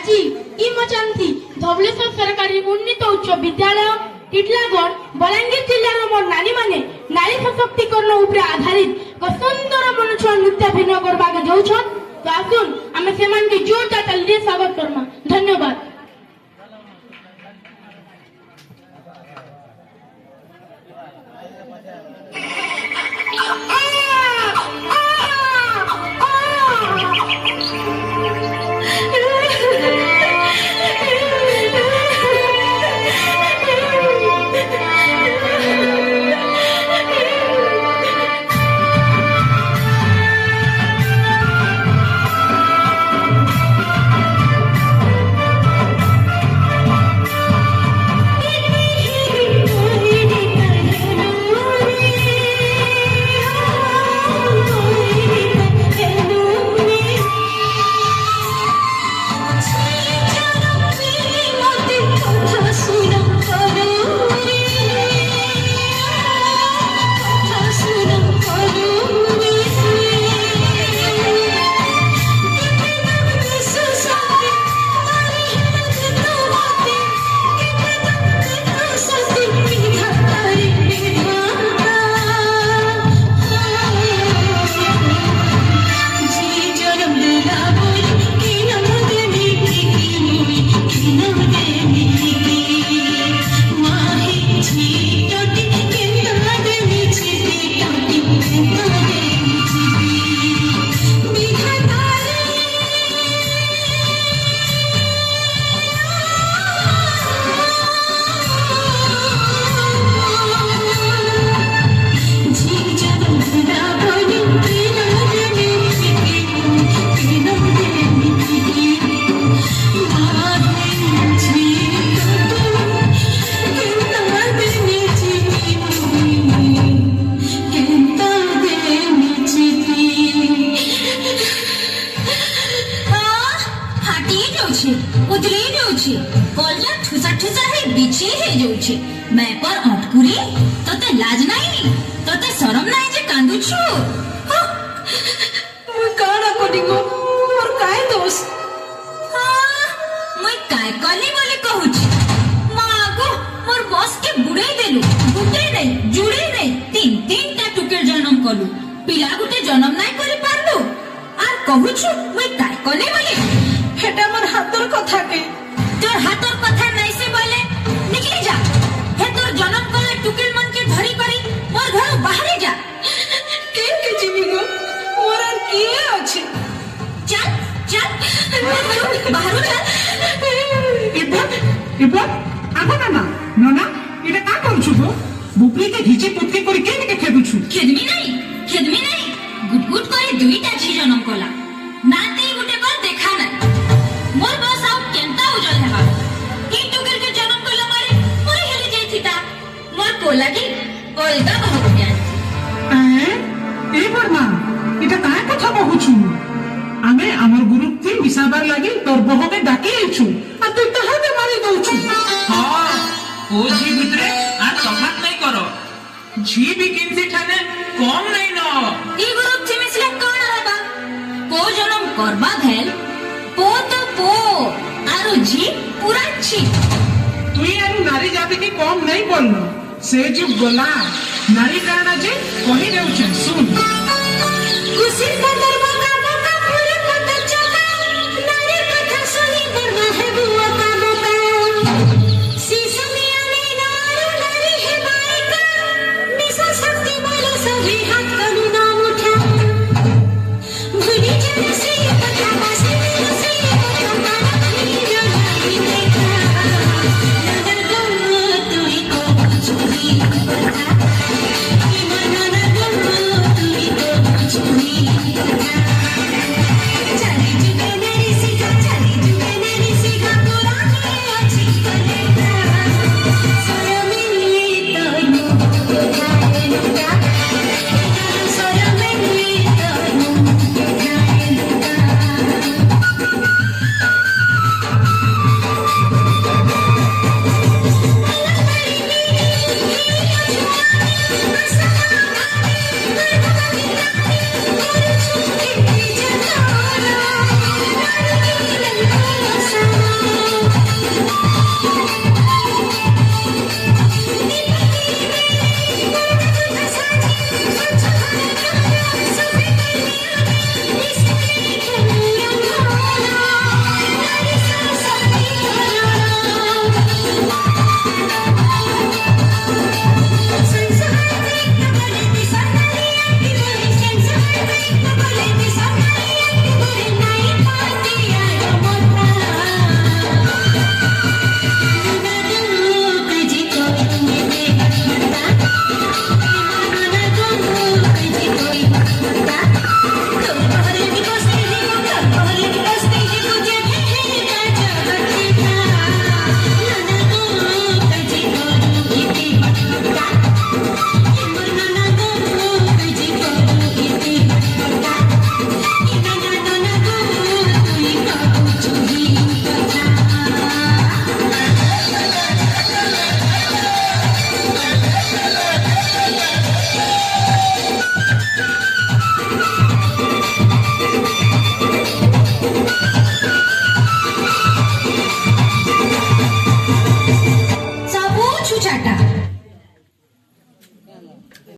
आजी इमचांती धवलेश्वर सरकारी उन्नीत उच्च विद्यालय टिटलागढ़ बलांगीर जिल्लार मोर नानी माने नारी सशक्तिकरण उपरे आधारित सुंदर मनुष्य नृत्याभिनय करबाके जाउछन। तो आसुन आमे सेमान के जोरदार ताली दे स्वागत करमा। धन्यवाद। मैं पर अटकुरी तते लाज नाही तते शरम नाही जे कांदुछु मुई काना कोनी गो मोर काय दोष मुई काय कली बोले कहूची मागो मोर बॉस के बुड़ाई देलु गुटे नहीं जुड़े नहीं तीन टा टुकेल जन्म कलु पिला गुटे जन्म नाही करि पारलु आर कहूछु मुई काय कली बोले हेटा मोर हातर कथा के तोर हातर कथा नहीं से बोले निकली जा जन्म कले टुकेल मन के धरी करी मोर घर बाहर जा के जीवी गो मोर आर किए अछि चल चल बाहर चल इबा आगो ना नोना इटा का करछु गो बुपली के घिची पुतली करी के के खेदुछु खेदमी नहीं गुटगुट करे दुईटा झी जन्म कला नाते गुटे कर देखा ना मोर बस आउ केनता उजल हेबा ई टुकेल के जन्म कला मारे मोर हेली जाइथिता मोर कोला की ओलगा बहु ज्ञान ए बर्मा इटा काय कथा बहुछु आमे हमर गुरु के मिसाबार लागि तोर बहके डाके आइछु आ तू तहा दे मारी दउछु हां ओ जी भितरे आ तफात नहीं करो जी भी किनसी ठाने कम नहीं न ई गुरु थी मिसले कोन हबा को जन्म करबा भेल पो तो पो आरो जी पूरा छी तुई आरु नारी जाति के कम नहीं बोलनो से जो बोला नारी काना जे कहि देउछन सुन